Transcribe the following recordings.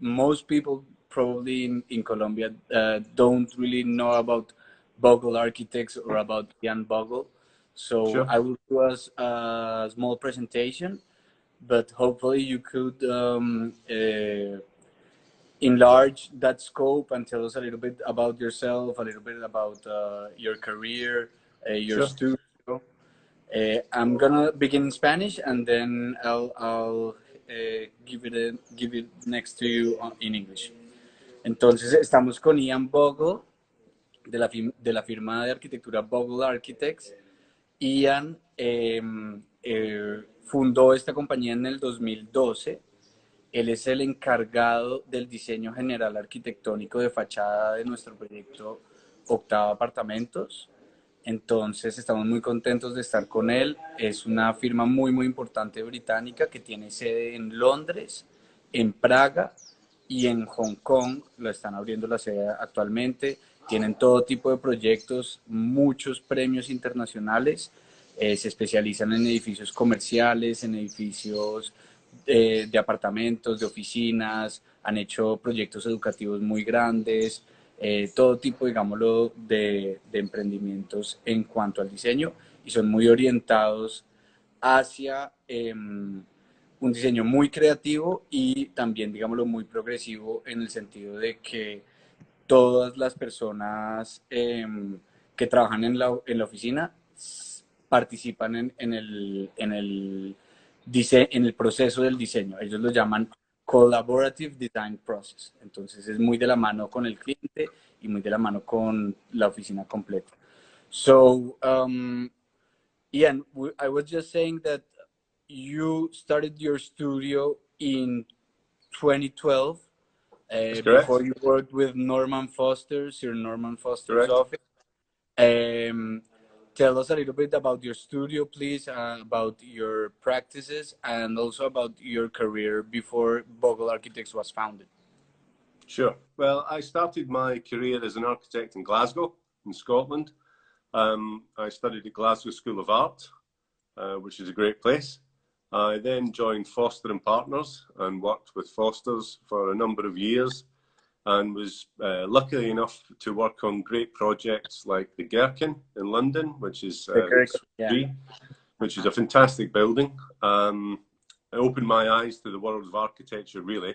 Most people probably in Colombia don't really know about Bogle Architects or about Ian Bogle. So Sure. I will do a small presentation, but hopefully you could enlarge that scope and tell us a little bit about yourself, a little bit about your career, your Sure. studio. I'm gonna begin in Spanish and then I'll give it next to you in English. Entonces estamos con Ian Bogle de la firma de arquitectura Bogle Architects. Ian fundó esta compañía en el 2012. Él es el encargado del diseño general arquitectónico de fachada de nuestro proyecto Octava Apartamentos. Entonces estamos muy contentos de estar con él. Es una firma muy importante británica que tiene sede en Londres, en Praga y en Hong Kong. Lo están abriendo la sede actualmente. Tienen todo tipo de proyectos, muchos premios internacionales. Se especializan en edificios comerciales, en edificios de apartamentos, de oficinas. Han hecho proyectos educativos muy grandes. Todo tipo, digámoslo, de emprendimientos en cuanto al diseño y son muy orientados hacia un diseño muy creativo y también, digámoslo, muy progresivo en el sentido de que todas las personas que trabajan en la oficina participan en el proceso del diseño. Ellos lo llaman Collaborative Design Process. Entonces es muy de la mano con el cliente y muy de la mano con la oficina completa. So, Ian, I was just saying that you started your studio in 2012 before you worked with Norman Foster, Sir Norman Foster's office. Tell us a little bit about your studio, please, about your practices, and also about your career before Bogle Architects was founded. Sure. Well, I started my career as an architect in Glasgow, in Scotland. I studied at Glasgow School of Art, which is a great place. I then joined Foster and Partners and worked with Fosters for a number of years, and was lucky enough to work on great projects like the Gherkin in London, which is which is a fantastic building. It opened my eyes to the world of architecture, really.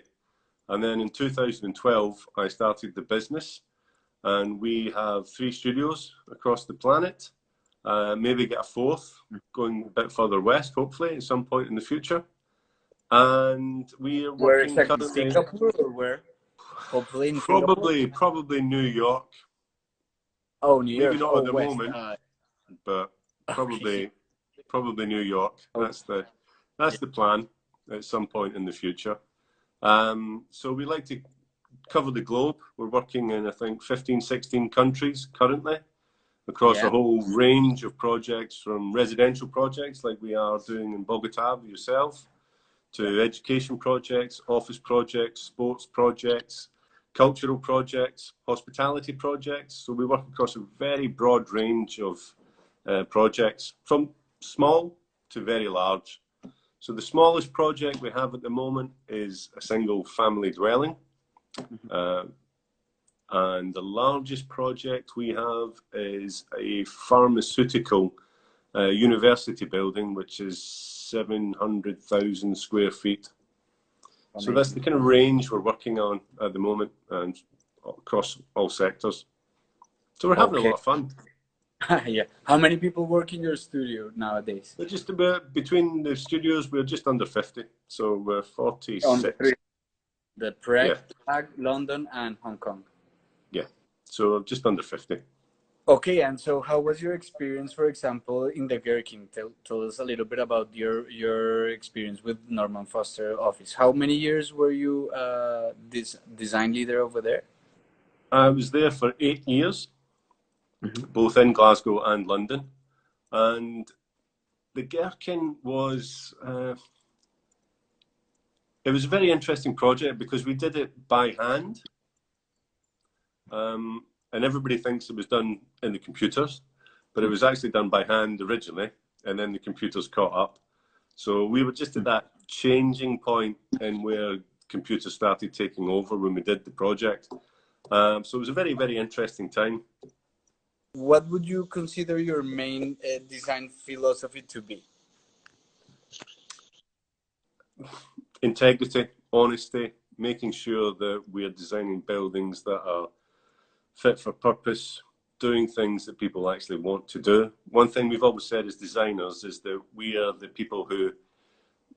And then in 2012, I started the business, and we have 3 studios across the planet. Maybe get a 4th going a bit further west, hopefully, at some point in the future. And we are working currently... Singapore or where? Hopefully in probably New York. Oh, New York. Maybe not at the west. moment, but probably New York. That's the plan at some point in the future. So we like to cover the globe. We're working in, I think, 15, 16 countries currently, across a whole range of projects, from residential projects like we are doing in Bogota with yourself, to education projects, office projects, sports projects, cultural projects, hospitality projects. So we work across a very broad range of projects, from small to very large. So the smallest project we have at the moment is a single family dwelling. And the largest project we have is a pharmaceutical university building, which is 700,000 square feet. So that's the kind of range we're working on at the moment, and across all sectors. So we're having a lot of fun. Yeah. How many people work in your studio nowadays? We're just about, between the studios, we're just under 50. So we're 46. The Prague, London, and Hong Kong. Yeah. So just under 50. Okay, and so how was your experience, for example, in the Gherkin? Tell us a little bit about your experience with Norman Foster office. How many years were you this design leader over there? I was there for 8 years, both in Glasgow and London. And the Gherkin was, it was a very interesting project because we did it by hand. And everybody thinks it was done in the computers, but it was actually done by hand originally, and then the computers caught up. So we were just at that changing point in where computers started taking over when we did the project. So it was a very, very interesting time. What would you consider your main design philosophy to be? Integrity, honesty, making sure that we're designing buildings that are fit for purpose, doing things that people actually want to do. One thing we've always said as designers is that we are the people who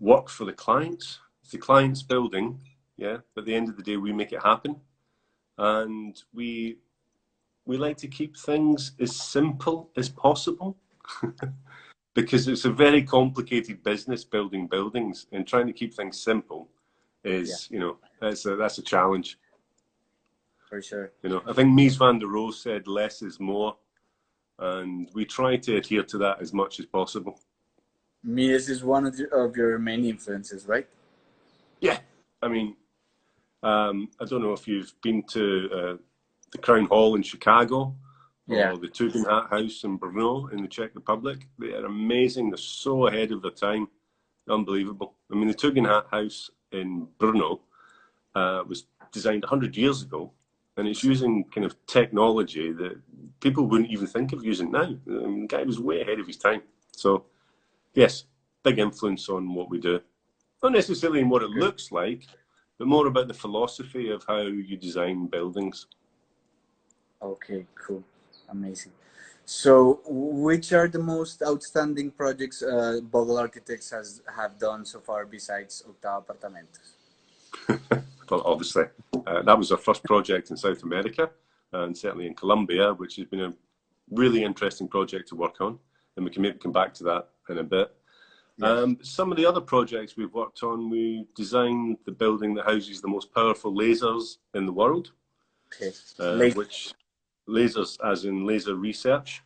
work for the clients. It's the client's building, yeah, but at the end of the day, we make it happen. And we like to keep things as simple as possible because it's a very complicated business building buildings, and trying to keep things simple is, you know, that's a challenge. For sure. You know, I think Mies van der Rohe said less is more, and we try to adhere to that as much as possible. Mies is one of your main influences, right? Yeah, I mean, I don't know if you've been to the Crown Hall in Chicago, or the Tugendhat House in Brno in the Czech Republic. They are amazing. They're so ahead of their time. Unbelievable. I mean, the Tugendhat House in Brno was designed 100 years ago, and it's using kind of technology that people wouldn't even think of using now. I mean, the guy was way ahead of his time. So, yes, big influence on what we do. Not necessarily in what it looks like, but more about the philosophy of how you design buildings. Okay, cool. Amazing. So, which are the most outstanding projects Bogle Architects have done so far besides Octava Apartamentos? Well, obviously, that was our first project in South America, and certainly in Colombia, which has been a really interesting project to work on, and we can maybe come back to that in a bit. Some of the other projects we've worked on, we designed the building that houses the most powerful lasers in the world, which lasers as in laser research,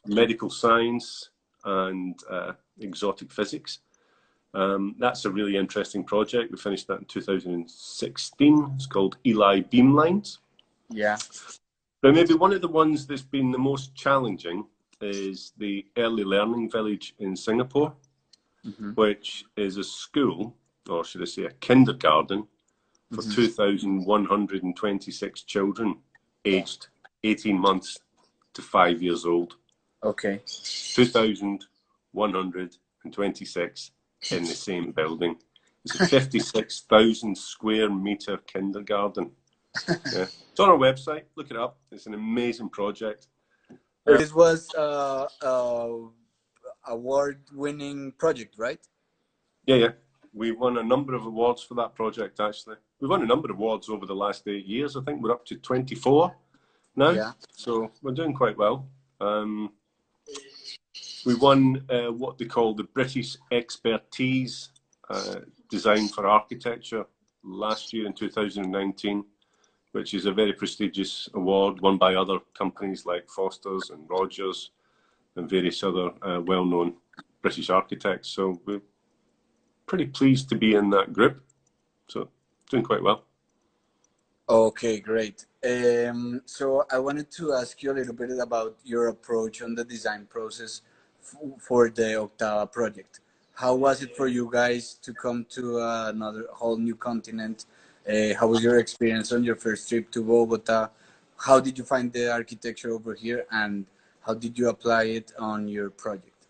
medical science, and exotic physics. That's a really interesting project. We finished that in 2016. It's called Eli Beamlines. Yeah. But maybe one of the ones that's been the most challenging is the Early Learning Village in Singapore, which is a school, or should I say a kindergarten, for 2,126 children aged 18 months to 5 years old. Okay. 2,126 in the same building. It's a 56,000 square meter kindergarten. Yeah. It's on our website. Look it up. It's an amazing project. This was award-winning project, right? Yeah. We won a number of awards for that project, actually. We've won a number of awards over the last 8 years. I think we're up to 24 now. Yeah. So we're doing quite well. We won what they call the British Expertise Design for Architecture last year in 2019, which is a very prestigious award won by other companies like Foster's and Rogers and various other well-known British architects. So we're pretty pleased to be in that group. So doing quite well. Okay, great. So I wanted to ask you a little bit about your approach on the design process for the Octava project. How was it for you guys to come to another whole new continent? How was your experience on your first trip to Bogota? How did you find the architecture over here, and how did you apply it on your project?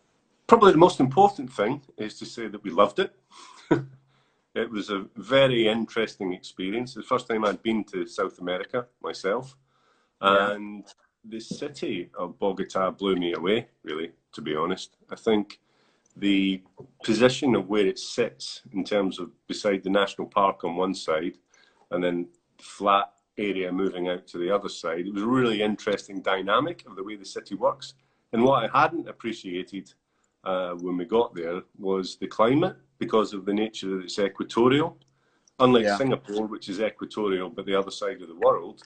Probably the most important thing is to say that we loved it. It was a very interesting experience. The first time I'd been to South America myself, and the city of Bogota blew me away, really, to be honest. I think the position of where it sits in terms of beside the national park on one side and then flat area moving out to the other side, it was a really interesting dynamic of the way the city works. And what I hadn't appreciated when we got there was the climate, because of the nature that it's equatorial. Unlike Singapore, which is equatorial but the other side of the world,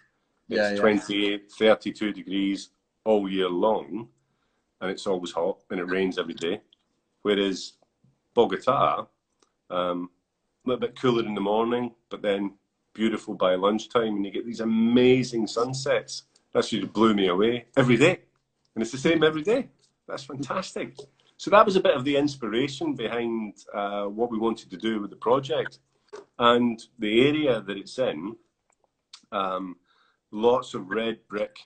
it's 28, 32 degrees all year long, and it's always hot and it rains every day. Whereas Bogota, a little bit cooler in the morning, but then beautiful by lunchtime, and you get these amazing sunsets. That just blew me away every day. And it's the same every day. That's fantastic. So that was a bit of the inspiration behind what we wanted to do with the project. And the area that it's in, lots of red brick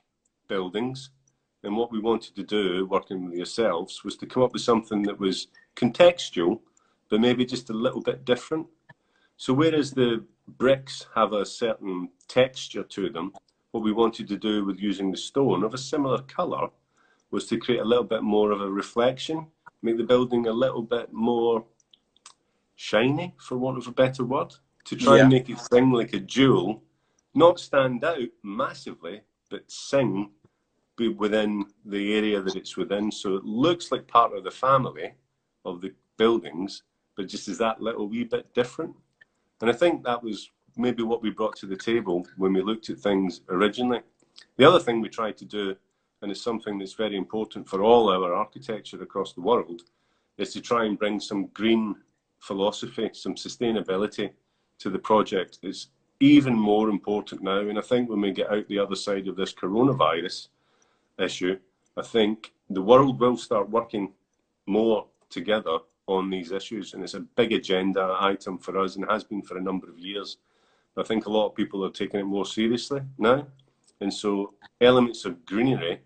buildings. And what we wanted to do, working with yourselves, was to come up with something that was contextual, but maybe just a little bit different. So whereas the bricks have a certain texture to them, what we wanted to do with using the stone of a similar colour was to create a little bit more of a reflection, make the building a little bit more shiny, for want of a better word, to try and make it sing like a jewel, not stand out massively, but sing within the area that it's within. So it looks like part of the family of the buildings, but just is that little wee bit different. And I think that was maybe what we brought to the table when we looked at things originally. The other thing we tried to do, and it's something that's very important for all our architecture across the world, is to try and bring some green philosophy, some sustainability to the project. It's even more important now. And I think when we get out the other side of this coronavirus issue, I think the world will start working more together on these issues, and it's a big agenda item for us and has been for a number of years. I think a lot of people are taking it more seriously now, and so elements of greenery,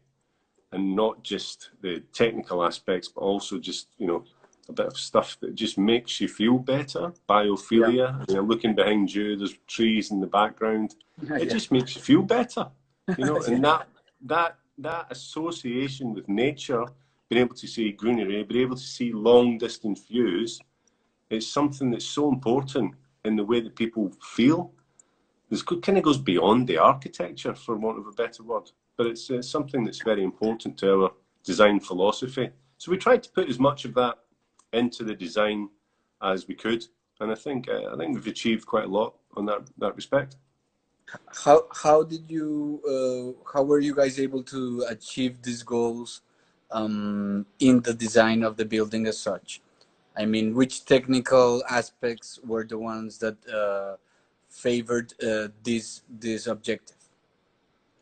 and not just the technical aspects, but also just, you know, a bit of stuff that just makes you feel better. Biophilia, you know, looking behind you, there's trees in the background. It just makes you feel better, you know, and that association with nature, being able to see greenery, being able to see long distance views, it's something that's so important in the way that people feel. This kind of goes beyond the architecture, for want of a better word, but it's something that's very important to our design philosophy. So we tried to put as much of that into the design as we could, and I think we've achieved quite a lot on that respect. How were you guys able to achieve these goals in the design of the building as such? I mean, which technical aspects were the ones that favored this objective?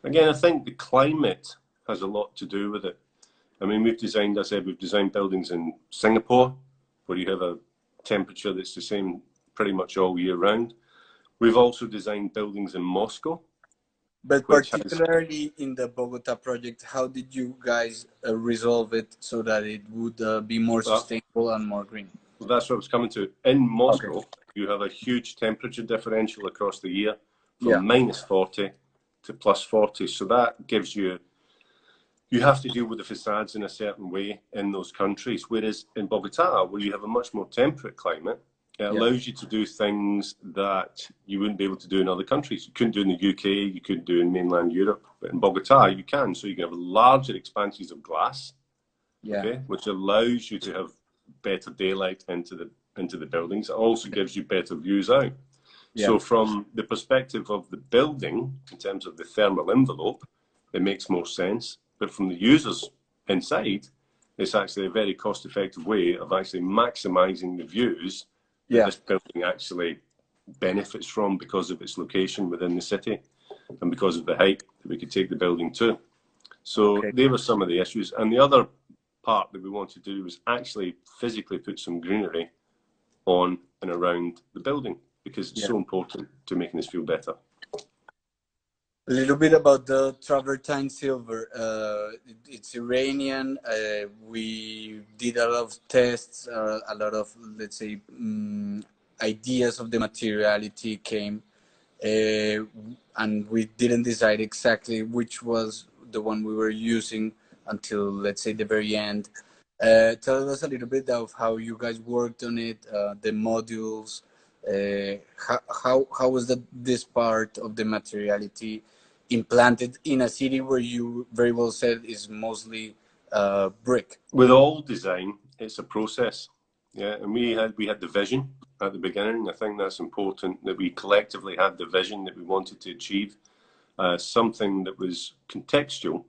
Again, I think the climate has a lot to do with it. I mean, we've designed buildings in Singapore, where you have a temperature that's the same pretty much all year round. We've also designed buildings in Moscow. But particularly in the Bogota project, how did you guys resolve it so that it would be more sustainable and more green? Well, that's what I was coming to. In Moscow, you have a huge temperature differential across the year, from minus 40 to plus 40. So that gives you have to deal with the facades in a certain way in those countries. Whereas in Bogota, where you have a much more temperate climate, it allows you to do things that you wouldn't be able to do in other countries. You couldn't do in the UK, you couldn't do in mainland Europe, but in Bogota you can. So you can have larger expanses of glass, which allows you to have better daylight into the buildings. It also gives you better views out. So from the perspective of the building, in terms of the thermal envelope, it makes more sense. But from the users inside, it's actually a very cost-effective way of actually maximising the views that this building actually benefits from because of its location within the city and because of the height that we could take the building to. So they were some of the issues. And the other part that we wanted to do was actually physically put some greenery on and around the building, because it's so important to making us feel better. A little bit about the travertine silver. It's Iranian. We did a lot of tests, a lot of, let's say, ideas of the materiality came, and we didn't decide exactly which was the one we were using until, let's say, the very end. Tell us a little bit of how you guys worked on it, the modules. How was this part of the materiality implanted in a city where you very well said is mostly brick? With all design, it's a process. And we had the vision at the beginning. I think that's important, that we collectively had the vision that we wanted to achieve, something that was contextual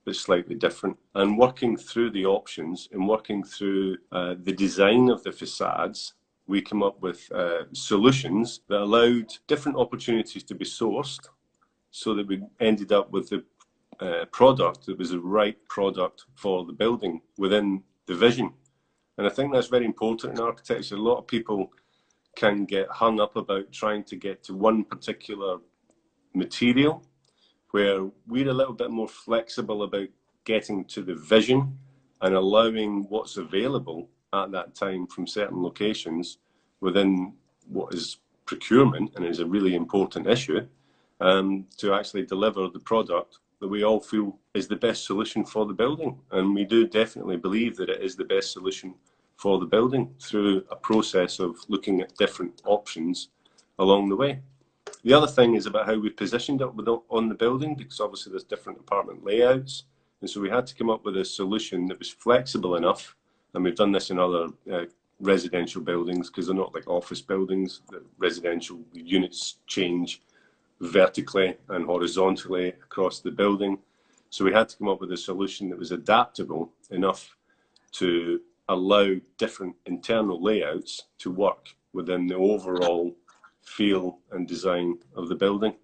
but slightly different. And working through the options and working through the design of the facades, we came up with solutions that allowed different opportunities to be sourced, so that we ended up with the product that was the right product for the building within the vision. And I think that's very important in architecture. A lot of people can get hung up about trying to get to one particular material, where we're a little bit more flexible about getting to the vision and allowing what's available at that time from certain locations within what is procurement, and is a really important issue, to actually deliver the product that we all feel is the best solution for the building. And we do definitely believe that it is the best solution for the building through a process of looking at different options along the way. The other thing is about how we positioned it on the building, because obviously there's different apartment layouts. And so we had to come up with a solution that was flexible enough. And we've done this in other residential buildings, because they're not like office buildings. The residential units change vertically and horizontally across the building. So we had to come up with a solution that was adaptable enough to allow different internal layouts to work within the overall feel and design of the building.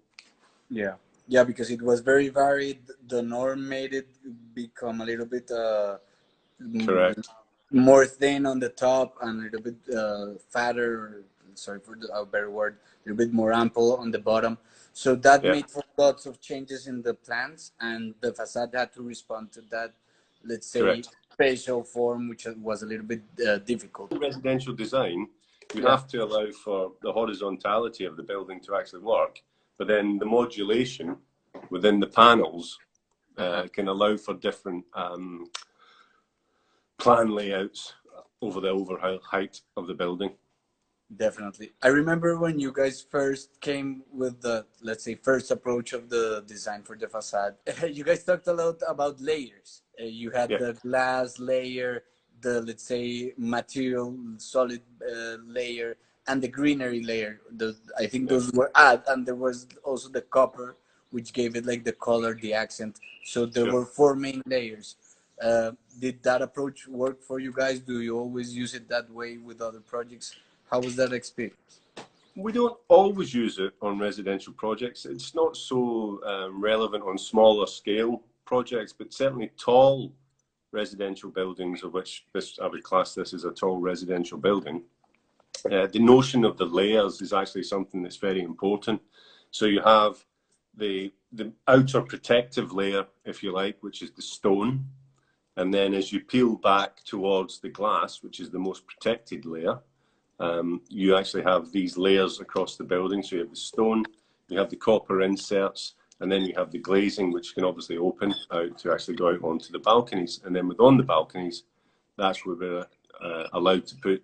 Yeah, yeah, because it was very varied. The norm made it become a little bit Correct. more thin on the top and a little bit fatter. Sorry for a better word. A little bit more ample on the bottom. So that made for lots of changes in the plans, and the facade had to respond to that, let's say, Correct. spatial form, which was a little bit difficult. Residential design, you have to allow for the horizontality of the building to actually work, but then the modulation within the panels can allow for different plan layouts over the overall height of the building. Definitely. I remember when you guys first came with the, let's say, first approach of the design for the facade, you guys talked a lot about layers. You had the glass layer, the, let's say, material solid layer, and the greenery layer. I think those were and there was also the copper, which gave it like the color, the accent. So there were four main layers. Did that approach work for you guys? Do you always use it that way with other projects? How was that experience? We don't always use it on residential projects. It's not so relevant on smaller scale projects, but certainly tall residential buildings, of which I would class this as a tall residential building. The notion of the layers is actually something that's very important. So you have the outer protective layer, if you like, which is the stone. And then as you peel back towards the glass, which is the most protected layer, you actually have these layers across the building. So you have the stone, you have the copper inserts, and then you have the glazing, which can obviously open out to actually go out onto the balconies. And then within the balconies, that's where we're allowed to put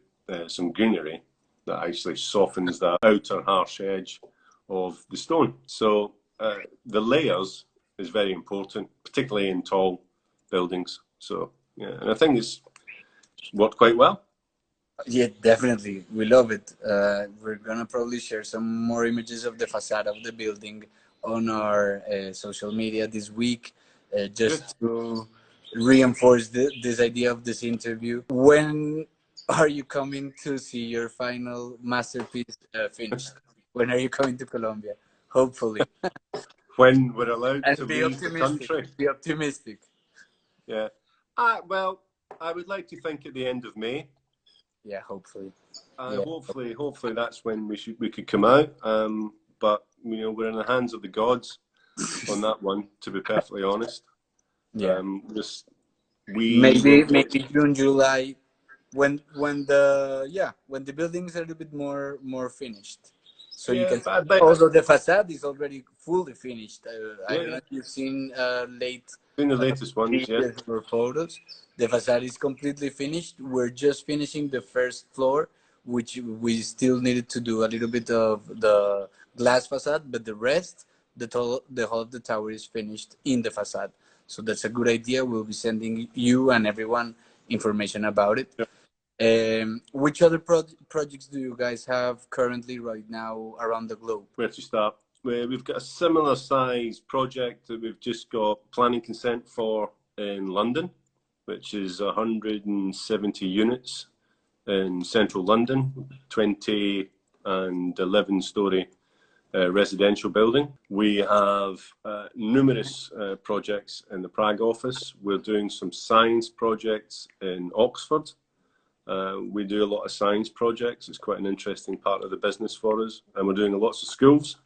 some greenery that actually softens that outer harsh edge of the stone. So the layers is very important, particularly in tall buildings. So yeah, and I think it's worked quite well. Yeah, definitely. We love it. We're gonna probably share some more images of the facade of the building on our social media this week, just to reinforce this idea of this interview. When are you coming to see your final masterpiece finished? When are you coming to Colombia? Hopefully. When we're allowed And to be leave the country. Be optimistic. Yeah. Well, I would like to think at the end of May. Yeah, hopefully. Hopefully that's when we could come out. But you know, we're in the hands of the gods on that one, to be perfectly honest. Yeah. Maybe June, July, when the buildings are a little bit more finished. So you can also the facade is already fully finished. I don't know if you've seen in the latest ones, or photos. The facade is completely finished. We're just finishing the first floor, which we still needed to do a little bit of the glass facade, but the rest, the whole of the tower is finished in the facade. So that's a good idea. We'll be sending you and everyone information about it. Which other projects do you guys have currently right now around the globe? Where to start? We've got a similar size project that we've just got planning consent for in London, which is 170 units in central London, 20 and 11-story residential building. We have numerous projects in the Prague office. We're doing some science projects in Oxford. We do a lot of science projects. It's quite an interesting part of the business for us. And we're doing lots of schools.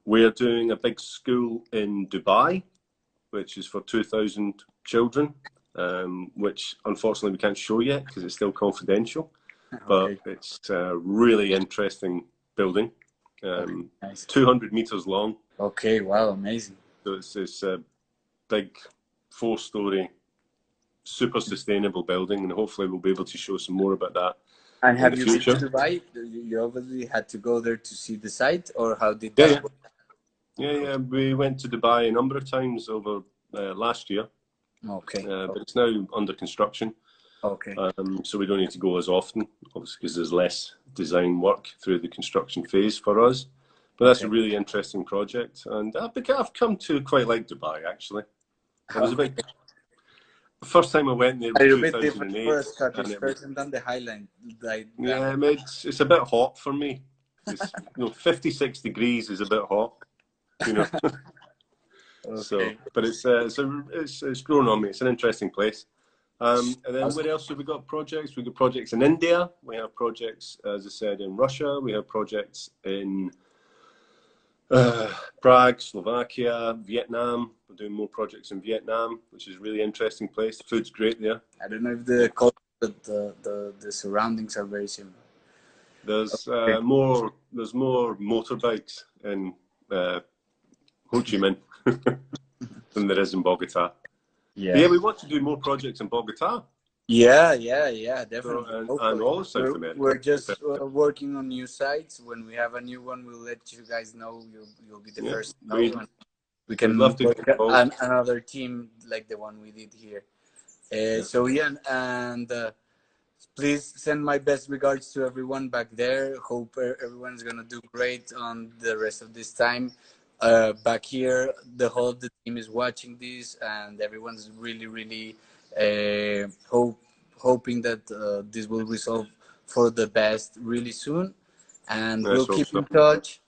We're doing a big school in Dubai, which is for 2,000 children, which unfortunately we can't show yet because it's still confidential. Okay. But it's a really interesting building, Okay, nice. 200 meters long. Okay, wow, amazing. So it's this big 4-story, super sustainable building, and hopefully we'll be able to show some more about that. And have you been to Dubai? You obviously had to go there to see the site, or how did that work? Yeah, we went to Dubai a number of times over last year. Okay. But it's now under construction. Okay. So we don't need to go as often, obviously, because there's less design work through the construction phase for us. But that's a really interesting project, and I've come to quite like Dubai, actually. I was a bit. The first time I went there was 2008. For a Scottish person than the Highland. Yeah, it's a bit hot for me. It's, 56 degrees is a bit hot, Okay. So, but it's grown on me. It's an interesting place. And then where else have we got projects? We've got projects in India. We have projects, as I said, in Russia. We have projects in Prague, Slovakia, Vietnam. We're doing more projects in Vietnam, which is a really interesting place. The food's great there. I don't know if the culture, but the surroundings are very similar. There's more motorbikes in Ho Chi Minh than there is in Bogota. Yeah, we want to do more projects in Bogota. Yeah, definitely. So, and all of South America. We're just working on new sites. When we have a new one, we'll let you guys know. You'll be the first to know. We can love to another team like the one we did here. So Ian, and please send my best regards to everyone back there. Hope everyone's gonna do great on the rest of this time. Back here, the whole of the team is watching this, and everyone's really hoping that this will resolve for the best really soon, and we'll keep in touch.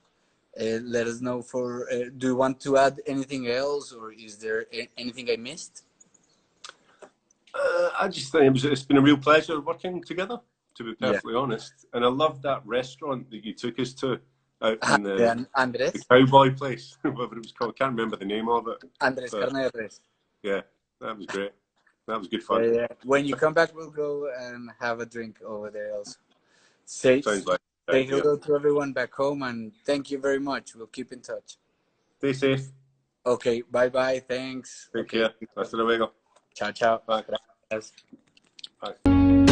Let us know do you want to add anything else, or is there anything I missed? I just think it's been a real pleasure working together, to be perfectly honest. And I love that restaurant that you took us to out in the cowboy place, whatever it was called. I can't remember the name of it. Andres Carne de Res. Yeah, that was great. That was good fun. Yeah. When you come back, we'll go and have a drink over there also. Say hello to everyone back home, and thank you very much. We'll keep in touch. Stay safe. Okay, bye. Thanks. Take care. Hasta luego. Ciao. Bye. Gracias. Bye.